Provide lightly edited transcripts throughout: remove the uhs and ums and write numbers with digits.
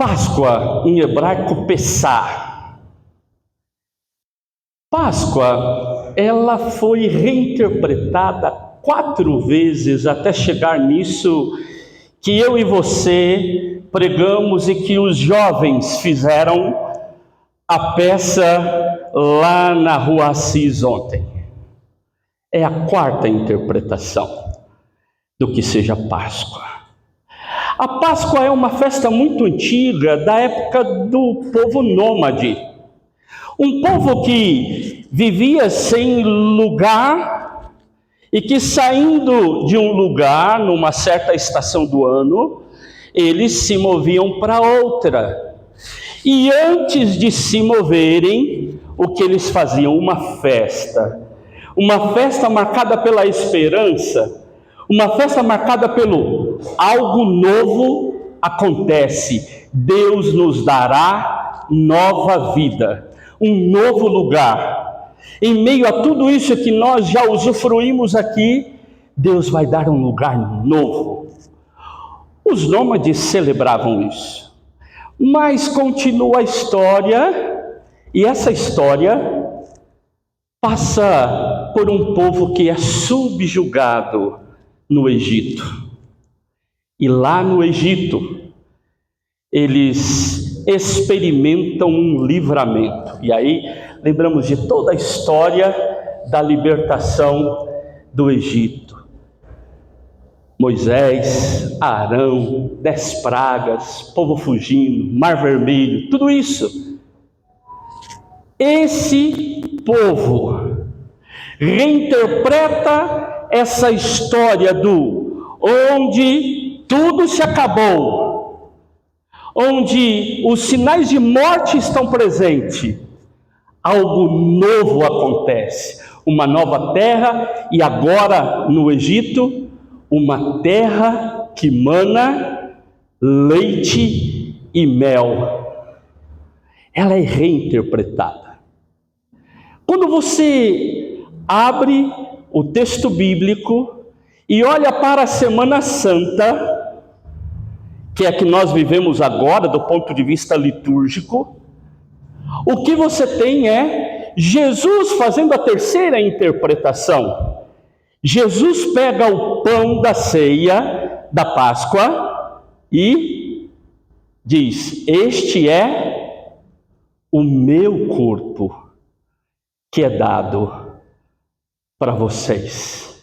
Páscoa, em hebraico, Pessah. Páscoa, ela foi reinterpretada 4 vezes até chegar nisso que eu e você pregamos e que os jovens fizeram a peça lá na Rua Assis ontem. É a 4ª interpretação do que seja Páscoa. A Páscoa é uma festa muito antiga, da época do povo nômade. Um povo que vivia sem lugar e que, saindo de um lugar, numa certa estação do ano, eles se moviam para outra. E antes de se moverem, o que eles faziam? Uma festa marcada pela esperança, uma festa marcada pelo algo novo acontece. Deus nos dará nova vida, um novo lugar. Em meio a tudo isso que nós já usufruímos aqui, Deus vai dar um lugar novo. Os nômades celebravam isso. Mas continua a história, e essa história passa por um povo que é subjugado no Egito. E lá no Egito, eles experimentam um livramento. E aí, lembramos de toda a história da libertação do Egito. Moisés, Arão, 10 pragas, povo fugindo, Mar Vermelho, tudo isso. Esse povo reinterpreta essa história onde tudo se acabou, onde os sinais de morte estão presentes. Algo novo acontece, uma nova terra, e agora no Egito, uma terra que mana leite e mel. Ela é reinterpretada. Quando você abre o texto bíblico e olha para a Semana Santa, que é a que nós vivemos agora do ponto de vista litúrgico, o que você tem é Jesus fazendo a 3ª interpretação. Jesus pega o pão da ceia, da Páscoa, e diz: este é o meu corpo, que é dado para vocês.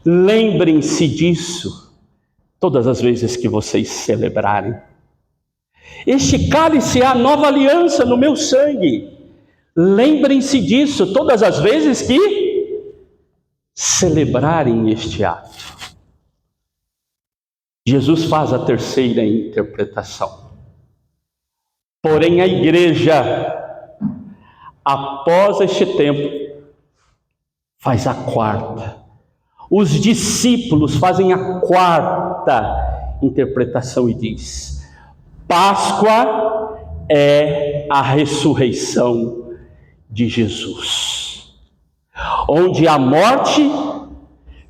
Lembrem-se disso todas as vezes que vocês celebrarem. Este cálice é a nova aliança no meu sangue. Lembrem-se disso todas as vezes que celebrarem este ato. Jesus faz a 3ª interpretação. Porém, a igreja, após este tempo, faz a 4ª. Os discípulos fazem a 4ª interpretação e diz: Páscoa é a ressurreição de Jesus. Onde há morte,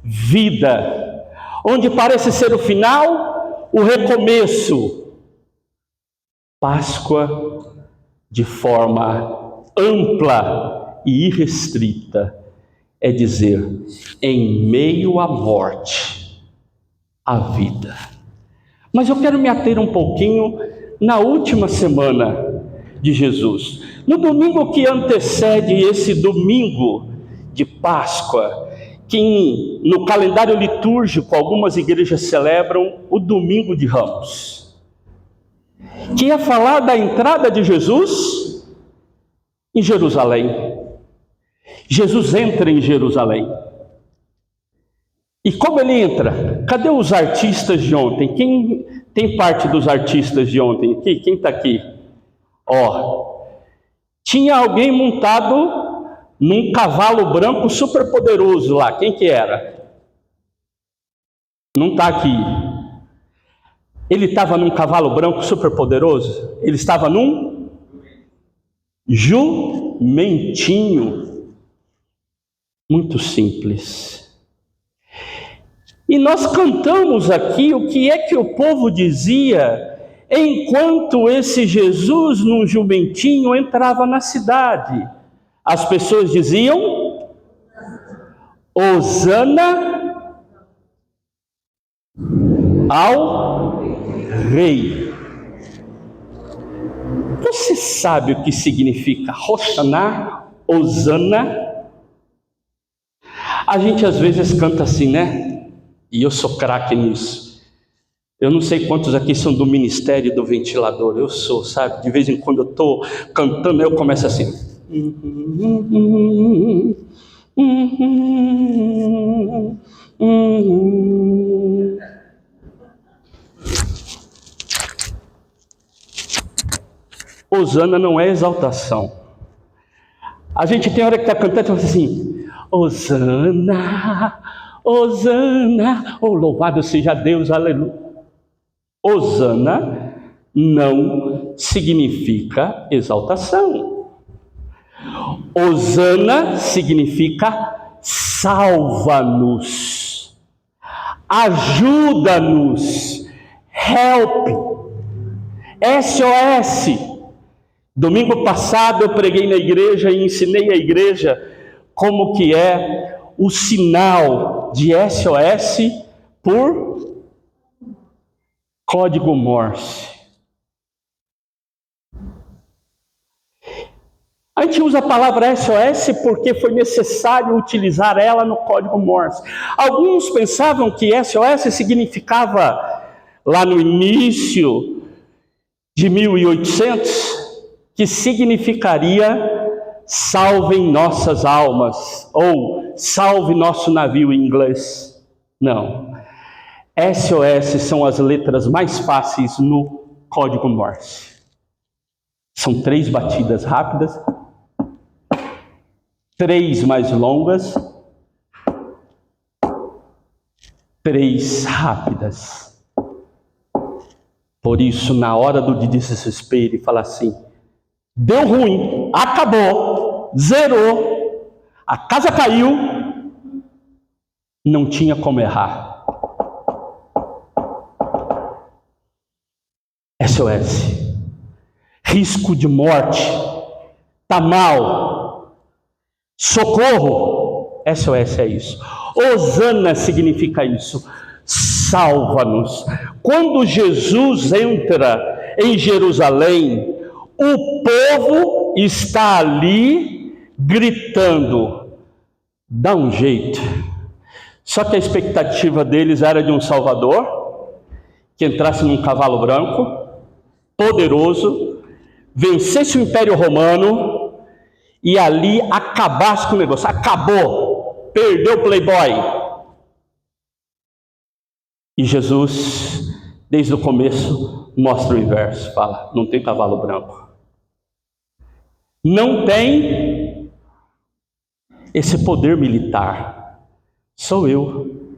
vida. Onde parece ser o final, o recomeço. Páscoa, de forma ampla e irrestrita, é dizer, em meio à morte, a vida. Mas eu quero me ater um pouquinho na última semana de Jesus. No domingo que antecede esse domingo de Páscoa, que no calendário litúrgico algumas igrejas celebram o domingo de Ramos, que ia falar da entrada de Jesus em Jerusalém. Jesus entra em Jerusalém. E como ele entra? Cadê os artistas de ontem? Quem tem parte dos artistas de ontem aqui? Quem está aqui? Tinha alguém montado num cavalo branco super poderoso lá. Quem que era? Não está aqui. Ele estava num cavalo branco super poderoso? Ele estava num jumentinho. Muito simples. E nós cantamos aqui o que é que o povo dizia enquanto esse Jesus, num jumentinho, entrava na cidade, as pessoas diziam: Hosana ao Rei. Você sabe o que significa Hosanna, Hosana? A gente às vezes canta assim, né? E eu sou craque nisso. Eu não sei quantos aqui são do ministério do ventilador. Eu sou, sabe? De vez em quando eu estou cantando, eu começo assim. Hosana não é exaltação. A gente tem hora que está cantando e fala assim: Hosana, Hosana, oh, louvado seja Deus, aleluia. Hosana não significa exaltação. Hosana significa salva-nos, ajuda-nos, help, SOS. Domingo passado eu preguei na igreja e ensinei a igreja como que é o sinal de SOS por código Morse. A gente usa a palavra SOS porque foi necessário utilizar ela no código Morse. Alguns pensavam que SOS significava, lá no início de 1800, que significaria salvem nossas almas, ou salve nosso navio em inglês. Não. SOS são as letras mais fáceis no código Morse. São 3 batidas rápidas, 3 mais longas, 3 rápidas. Por isso, na hora do desespero, fala assim: deu ruim, acabou, zerou, a casa caiu, não tinha como errar. SOS. Risco de morte, tá mal, socorro. SOS é isso. Hosana significa isso, salva-nos. Quando Jesus entra em Jerusalém, o povo está ali gritando: dá um jeito. Só que a expectativa deles era de um Salvador que entrasse num cavalo branco, poderoso, vencesse o Império Romano e ali acabasse com o negócio. Acabou, perdeu o Playboy. E Jesus, desde o começo, mostra o inverso. Fala: não tem cavalo branco, não tem esse poder militar, sou eu.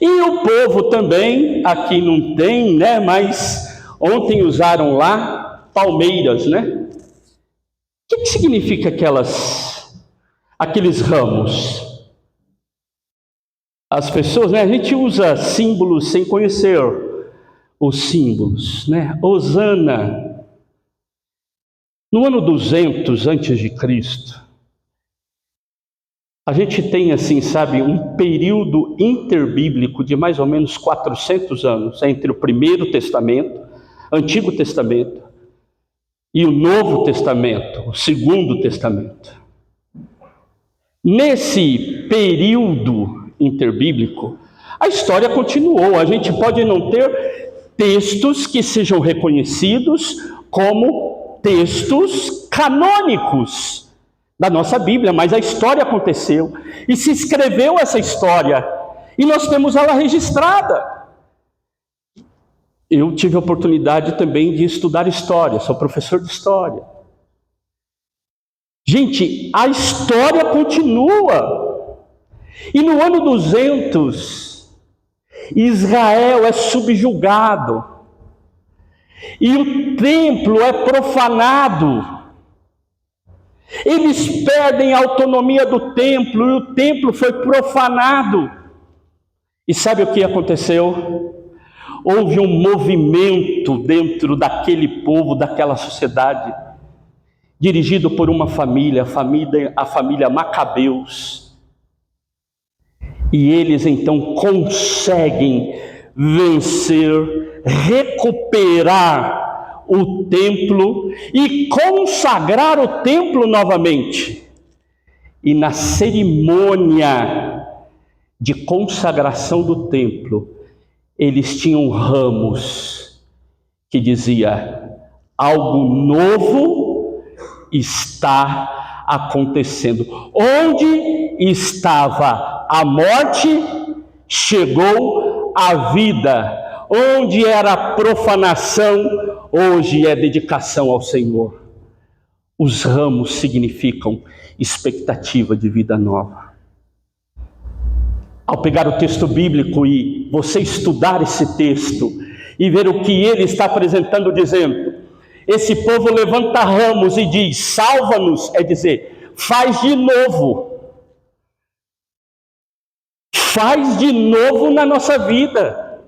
E o povo também, aqui não tem, né? Mas ontem usaram lá palmeiras, né? O que significa aqueles ramos? As pessoas, né? A gente usa símbolos sem conhecer os símbolos, né? Hosana. No ano 200 antes de Cristo, a gente tem, assim, sabe, um período interbíblico de mais ou menos 400 anos entre o Primeiro Testamento, Antigo Testamento, e o Novo Testamento, o Segundo Testamento. Nesse período interbíblico, a história continuou. A gente pode não ter textos que sejam reconhecidos como textos canônicos da nossa Bíblia, mas a história aconteceu e se escreveu essa história e nós temos ela registrada. Eu tive a oportunidade também de estudar história, sou professor de história. Gente, a história continua. E no ano 200, Israel é subjugado e o templo é profanado. Eles perdem a autonomia do templo e o templo foi profanado. E sabe o que aconteceu? houve um movimento dentro daquele povo, daquela sociedade, dirigido por uma família, a família Macabeus. E eles então conseguem vencer, recuperar o templo e consagrar o templo novamente. E na cerimônia de consagração do templo, eles tinham ramos que dizia: algo novo está acontecendo. Onde estava a morte, chegou a vida. Onde era profanação, hoje é dedicação ao Senhor. Os ramos significam expectativa de vida nova. Ao pegar o texto bíblico e você estudar esse texto e ver o que ele está apresentando, dizendo: esse povo levanta ramos e diz: salva-nos, é dizer, faz de novo. Faz de novo na nossa vida.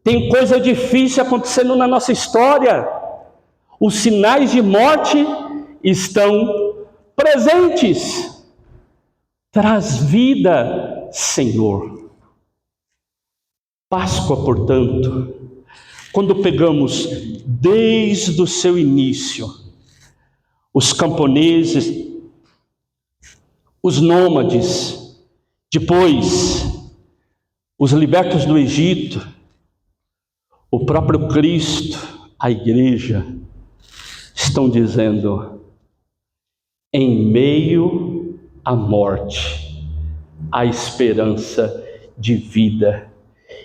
Tem coisa difícil acontecendo na nossa história. Os sinais de morte estão presentes. Traz vida, Senhor. Páscoa, portanto, quando pegamos desde o seu início, os camponeses, os nômades, depois os libertos do Egito, o próprio Cristo, a igreja, estão dizendo: em meio à morte, a esperança de vida.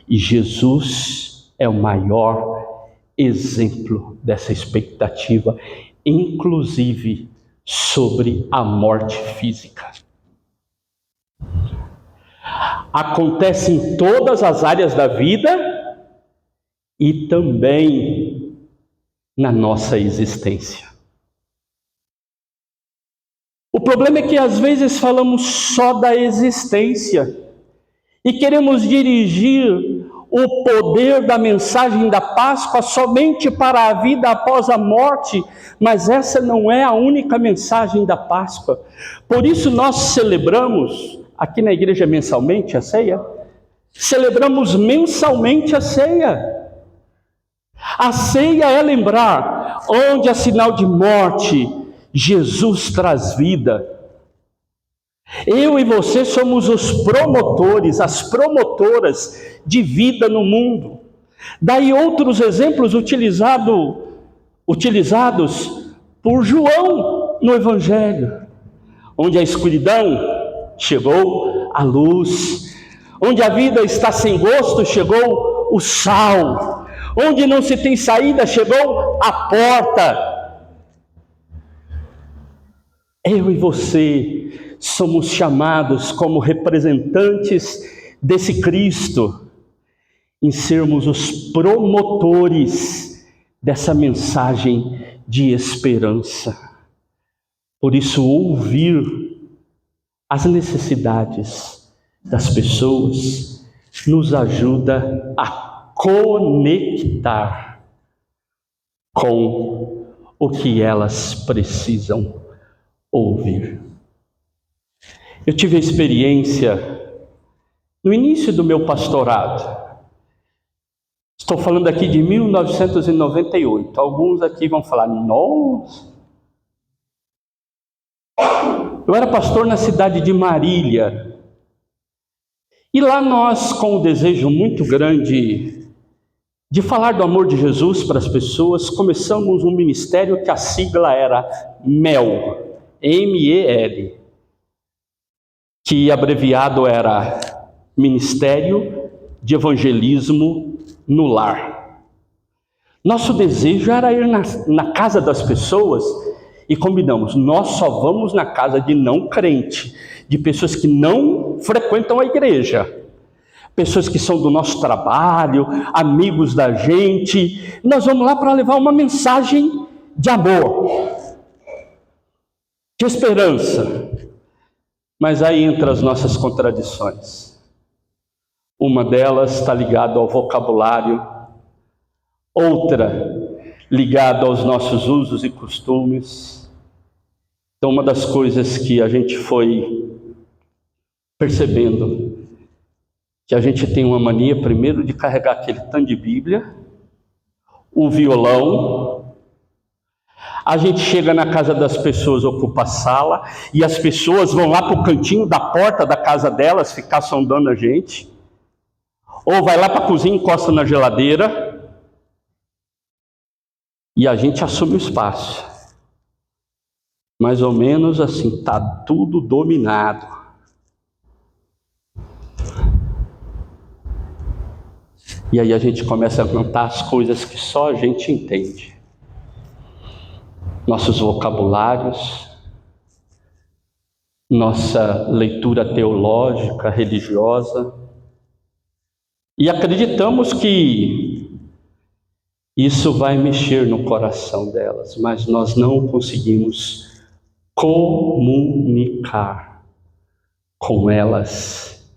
E Jesus é o maior exemplo dessa expectativa, inclusive sobre a morte física. Acontece em todas as áreas da vida e também na nossa existência. O problema é que às vezes falamos só da existência e queremos dirigir o poder da mensagem da Páscoa somente para a vida após a morte, mas essa não é a única mensagem da Páscoa. Por isso nós celebramos aqui na igreja mensalmente a ceia. Celebramos mensalmente a ceia. A ceia é lembrar: onde há sinal de morte, Jesus traz vida. Eu e você somos os promotores, as promotoras de vida no mundo. Daí outros exemplos utilizados por João no Evangelho. Onde a escuridão, chegou a luz. Onde a vida está sem gosto, chegou o sal. Onde não se tem saída, chegou a porta. Eu e você somos chamados como representantes desse Cristo, em sermos os promotores dessa mensagem de esperança. Por isso, ouvir as necessidades das pessoas nos ajuda a conectar com o que elas precisam ouvir. Eu tive a experiência no início do meu pastorado. Estou falando aqui de 1998. Alguns aqui vão falar: nossa! Eu era pastor na cidade de Marília. E lá nós, com um desejo muito grande de falar do amor de Jesus para as pessoas, começamos um ministério que a sigla era MEL, M-E-L, que abreviado era Ministério de Evangelismo no Lar. Nosso desejo era ir na casa das pessoas e combinamos: nós só vamos na casa de não crente, de pessoas que não frequentam a igreja. Pessoas que são do nosso trabalho, amigos da gente. Nós vamos lá para levar uma mensagem de amor, de esperança. Mas aí entram as nossas contradições. Uma delas está ligada ao vocabulário outra ligada aos nossos usos e costumes. Então, uma das coisas que a gente foi percebendo, que a gente tem uma mania, primeiro, de carregar aquele tanto de Bíblia, o violão. A gente chega na casa das pessoas, ocupa a sala, e as pessoas vão lá para o cantinho da porta da casa delas ficar sondando a gente. Ou vai lá para a cozinha, encosta na geladeira, e a gente assume o espaço. Mais ou menos assim, está tudo dominado. E aí a gente começa a cantar as coisas que só a gente entende. Nossos vocabulários, nossa leitura teológica, religiosa. E acreditamos que isso vai mexer no coração delas, mas nós não conseguimos comunicar com elas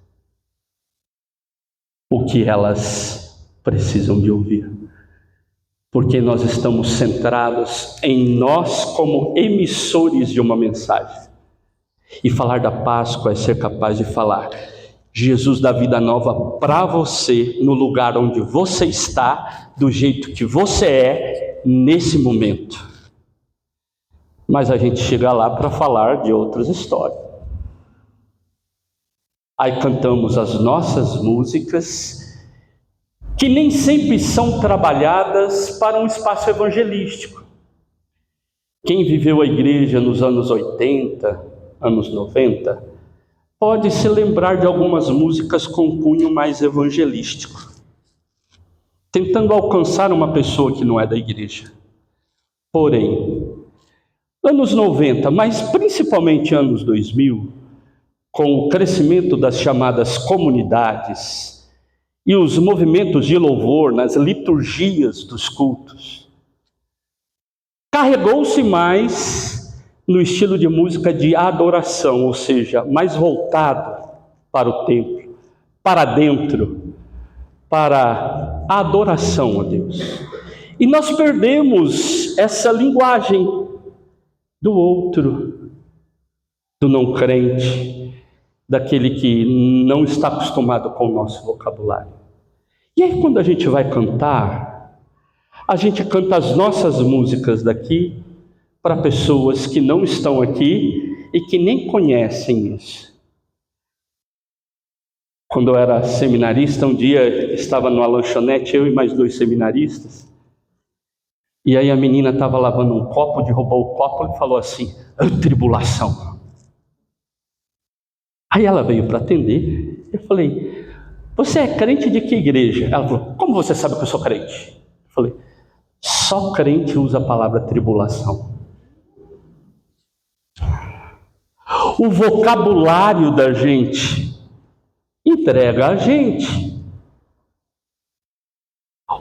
o que elas precisam de ouvir. Porque nós estamos centrados em nós como emissores de uma mensagem. E falar da Páscoa é ser capaz de falar Jesus da vida nova para você, no lugar onde você está, do jeito que você é, nesse momento. Mas a gente chega lá para falar de outras histórias. Aí cantamos as nossas músicas, que nem sempre são trabalhadas para um espaço evangelístico. Quem viveu a igreja nos anos 80, anos 90, pode se lembrar de algumas músicas com cunho mais evangelístico, tentando alcançar uma pessoa que não é da igreja. Porém, anos 90, mas principalmente anos 2000, com o crescimento das chamadas comunidades e os movimentos de louvor nas liturgias dos cultos, carregou-se mais no estilo de música de adoração, ou seja, mais voltado para o templo, para dentro, para a adoração a Deus. E nós perdemos essa linguagem do outro, do não crente, daquele que não está acostumado com o nosso vocabulário. E aí quando a gente vai cantar, a gente canta as nossas músicas daqui para pessoas que não estão aqui e que nem conhecem isso. Quando eu era seminarista, um dia estava numa lanchonete, eu e mais 2 seminaristas, e aí a menina estava lavando um copo, derrubou o copo e falou assim: tribulação. Aí ela veio para atender, eu falei: você é crente de que igreja? Ela falou: como você sabe que eu sou crente? Eu falei: só crente usa a palavra tribulação. O vocabulário da gente entrega a gente.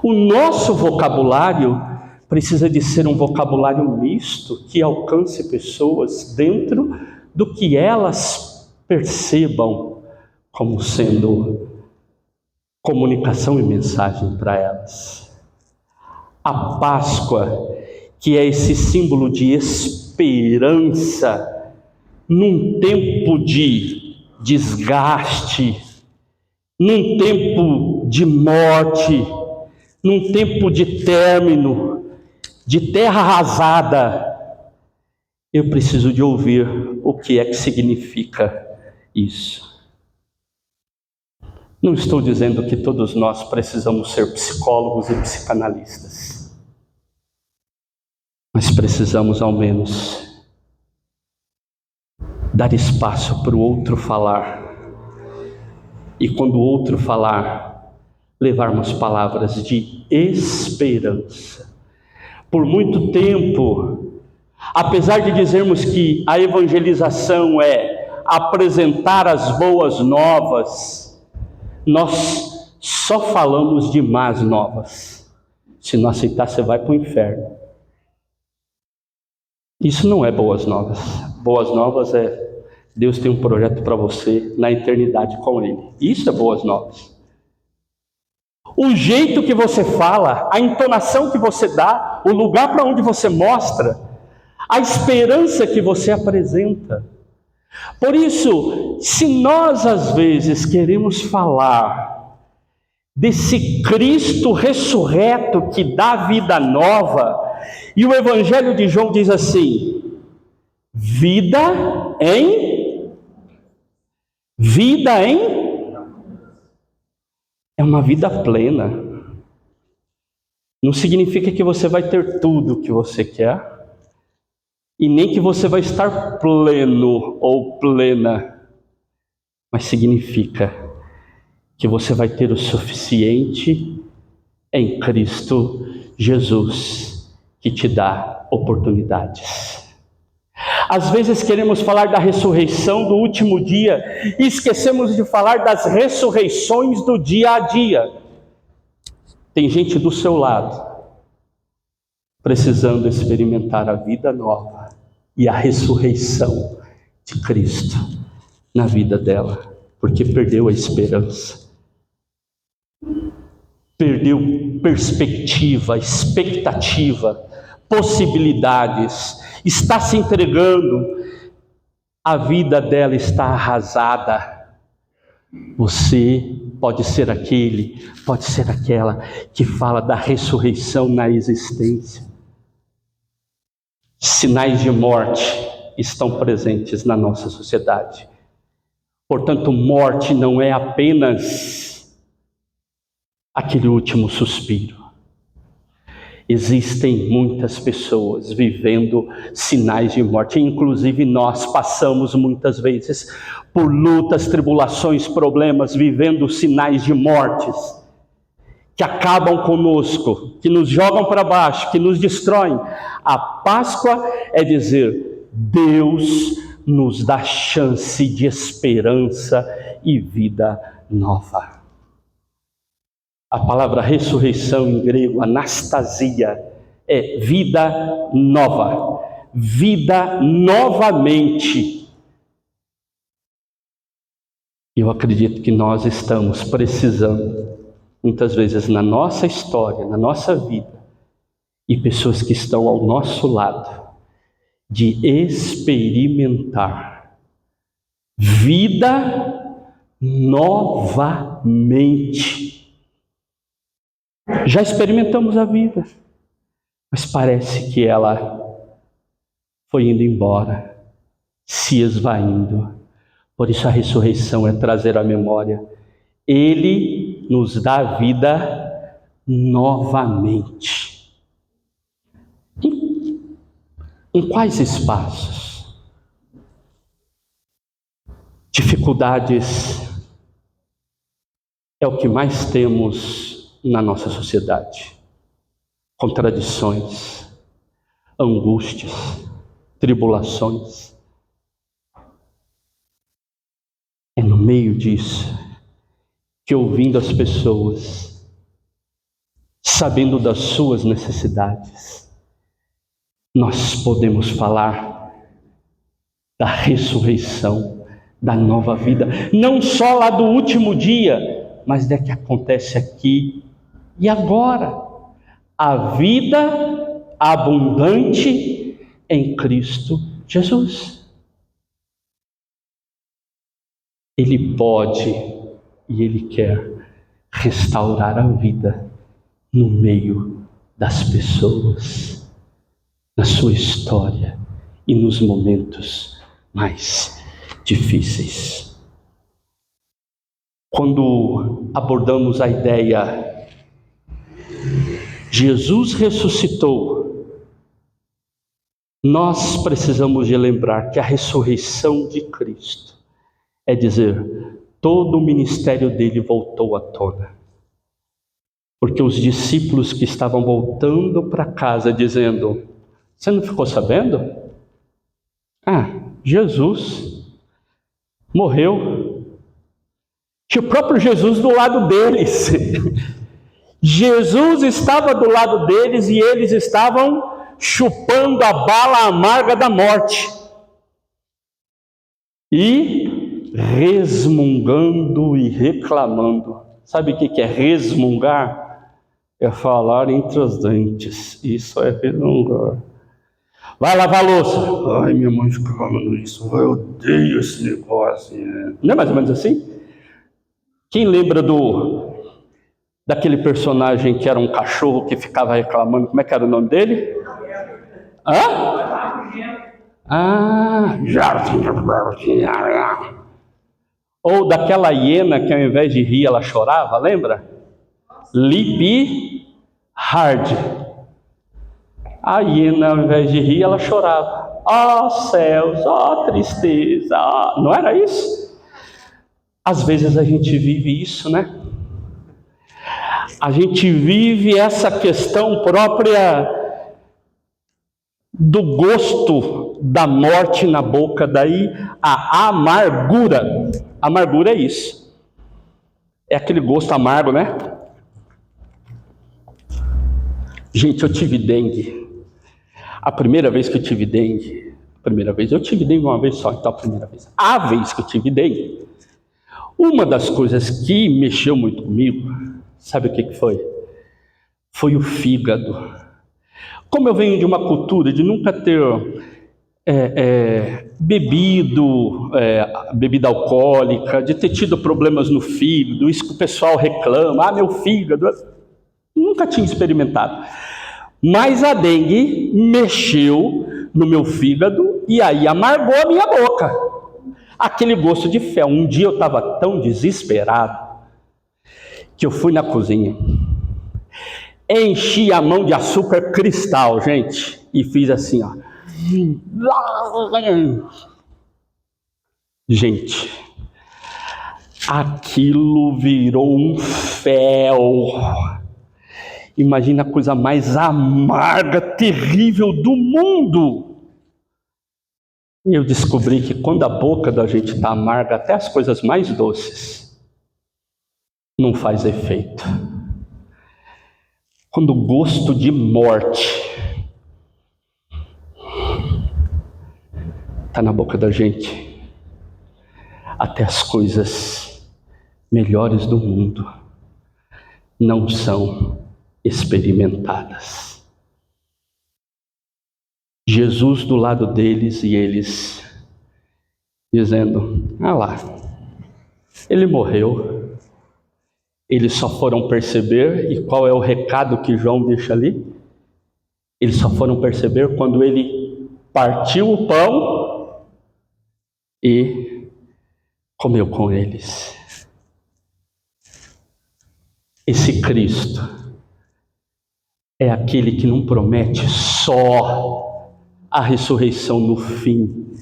O nosso vocabulário precisa de ser um vocabulário misto, que alcance pessoas dentro do que elas percebam como sendo comunicação e mensagem para elas. A Páscoa, que é esse símbolo de esperança num tempo de desgaste, num tempo de morte, num tempo de término, de terra arrasada, eu preciso de ouvir o que é que significa isso. Não estou dizendo que todos nós precisamos ser psicólogos e psicanalistas, mas precisamos ao menos dar espaço para o outro falar, e quando o outro falar, levarmos palavras de esperança. Por muito tempo, apesar de dizermos que a evangelização é apresentar as boas novas, nós só falamos de más novas. Se não aceitar, você vai para o inferno. Isso não é boas novas. Boas novas é Deus tem um projeto para você na eternidade com Ele. Isso é boas novas. o jeito que você fala, a entonação que você dá, o lugar para onde você mostra, a esperança que você apresenta. Por isso, se nós às vezes queremos falar desse Cristo ressurreto que dá vida nova, e o Evangelho de João diz assim: vida em é uma vida plena. Não significa que você vai ter tudo o que você quer, e nem que você vai estar pleno ou plena, mas significa que você vai ter o suficiente em Cristo Jesus, que te dá oportunidades. Às vezes queremos falar da ressurreição do último dia e esquecemos de falar das ressurreições do dia a dia. Tem gente do seu lado precisando experimentar a vida nova e a ressurreição de Cristo na vida dela, porque perdeu a esperança, perdeu perspectiva, expectativa, possibilidades, está se entregando, a vida dela está arrasada. Você pode ser aquele, pode ser aquela que fala da ressurreição na existência. Sinais de morte estão presentes na nossa sociedade. Portanto, morte não é apenas aquele último suspiro. Existem muitas pessoas vivendo sinais de morte, inclusive nós passamos muitas vezes por lutas, tribulações, problemas, vivendo sinais de mortes que acabam conosco, que nos jogam para baixo, que nos destroem. A Páscoa é dizer: Deus nos dá chance de esperança e vida nova. A palavra ressurreição em grego, anastasia, é vida nova, vida novamente. Eu acredito que nós estamos precisando, muitas vezes na nossa história, na nossa vida, e pessoas que estão ao nosso lado, de experimentar vida novamente. Já experimentamos a vida, mas parece que ela foi indo embora, se esvaindo. Por isso a ressurreição é trazer à memória: Ele nos dá a vida novamente. Em quais espaços? Dificuldades é o que mais temos na nossa sociedade. Contradições, angústias, tribulações. É no meio disso que, ouvindo as pessoas, sabendo das suas necessidades, nós podemos falar da ressurreição, da nova vida, não só lá do último dia, mas da que acontece aqui e agora. A vida abundante em Cristo Jesus. Ele pode e Ele quer restaurar a vida no meio das pessoas, na sua história e nos momentos mais difíceis. Quando abordamos a ideia Jesus ressuscitou, nós precisamos de lembrar que a ressurreição de Cristo é dizer, todo o ministério dele voltou à tona. Porque os discípulos que estavam voltando para casa dizendo: você não ficou sabendo? Jesus morreu. Tinha o próprio Jesus do lado deles. Jesus estava do lado deles e eles estavam chupando a bala amarga da morte e resmungando e reclamando. Sabe o que é resmungar? É falar entre os dentes. Isso é resmungar. Vai lavar a louça. Ai, minha mãe fica falando isso. Eu odeio esse negócio. Não é mais ou menos assim? Quem lembra daquele personagem que era um cachorro que ficava reclamando? Como é que era o nome dele? Hã? Ou daquela hiena que ao invés de rir ela chorava, lembra? Lip Hard. A hiena ao invés de rir ela chorava. Ó céus, ó tristeza. Não era isso? Às vezes a gente vive isso, né? A gente vive essa questão própria do gosto da morte na boca, daí a amargura. Amargura é isso. É aquele gosto amargo, né? Gente, eu tive dengue. A primeira vez que eu tive dengue, eu tive dengue uma vez só, então a primeira vez. A vez que eu tive dengue, uma das coisas que mexeu muito comigo, sabe o que foi? Foi o fígado. Como eu venho de uma cultura de nunca ter bebido bebida alcoólica, de ter tido problemas no fígado, isso que o pessoal reclama, meu fígado, nunca tinha experimentado. Mas a dengue mexeu no meu fígado e aí amargou a minha boca. Aquele gosto de fel. Um dia eu estava tão desesperado que eu fui na cozinha, enchi a mão de açúcar cristal, gente, e fiz assim, ó. Gente, aquilo virou um fel. Imagina a coisa mais amarga, terrível do mundo. E eu descobri que quando a boca da gente está amarga, até as coisas mais doces não faz efeito. Quando o gosto de morte está na boca da gente, até as coisas melhores do mundo não são experimentadas. Jesus do lado deles e eles dizendo, lá, ele morreu. Eles só foram perceber, e qual é o recado que João deixa ali? Eles só foram perceber quando ele partiu o pão e comeu com eles. Esse Cristo é aquele que não promete só a ressurreição no fim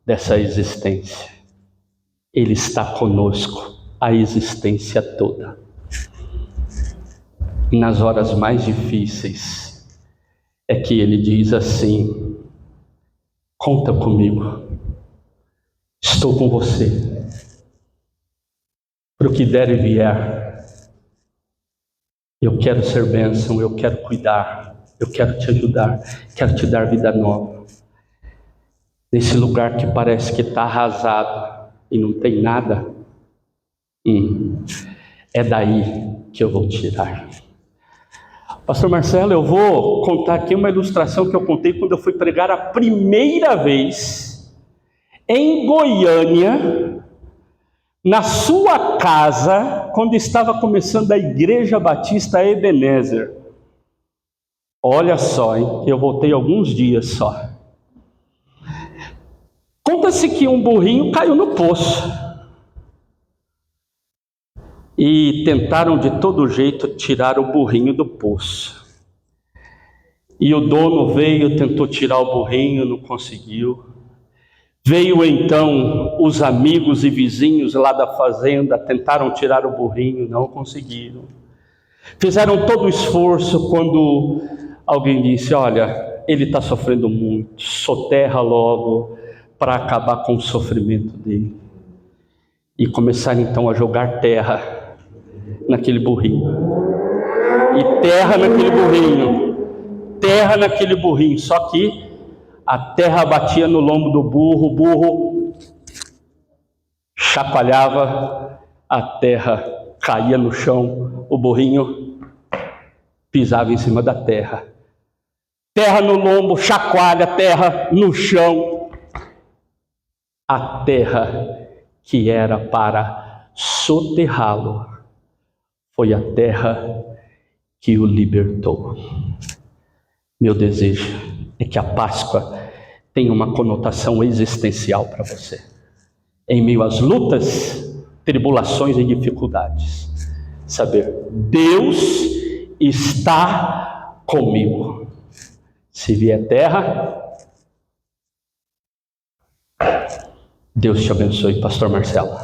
dessa existência. Ele está conosco a existência toda. E nas horas mais difíceis é que ele diz assim, conta comigo, estou com você, para o que der e vier, eu quero ser bênção, eu quero cuidar, eu quero te ajudar, quero te dar vida nova. Nesse lugar que parece que está arrasado e não tem nada, é daí que eu vou tirar. Pastor Marcelo, eu vou contar aqui uma ilustração que eu contei quando eu fui pregar a primeira vez em Goiânia, na sua casa, quando estava começando a Igreja Batista Ebenezer. Olha só, hein? Eu voltei alguns dias só. Conta-se que um burrinho caiu no poço. E tentaram de todo jeito tirar o burrinho do poço. E o dono veio, tentou tirar o burrinho, não conseguiu. Veio então os amigos e vizinhos lá da fazenda, tentaram tirar o burrinho, não conseguiram. Fizeram todo o esforço quando alguém disse, olha, ele está sofrendo muito, soterra logo para acabar com o sofrimento dele. E começaram então a jogar terra naquele burrinho. E terra naquele burrinho. Só que a terra batia no lombo do burro, o burro chacoalhava, a terra caía no chão, o burrinho pisava em cima da terra. Terra no lombo, chacoalha, terra no chão. A terra que era para soterrá-lo foi a terra que o libertou. Meu desejo é que a Páscoa tenha uma conotação existencial para você. Em meio às lutas, tribulações e dificuldades, saber, Deus está comigo. Se vier terra, Deus te abençoe, Pastor Marcelo.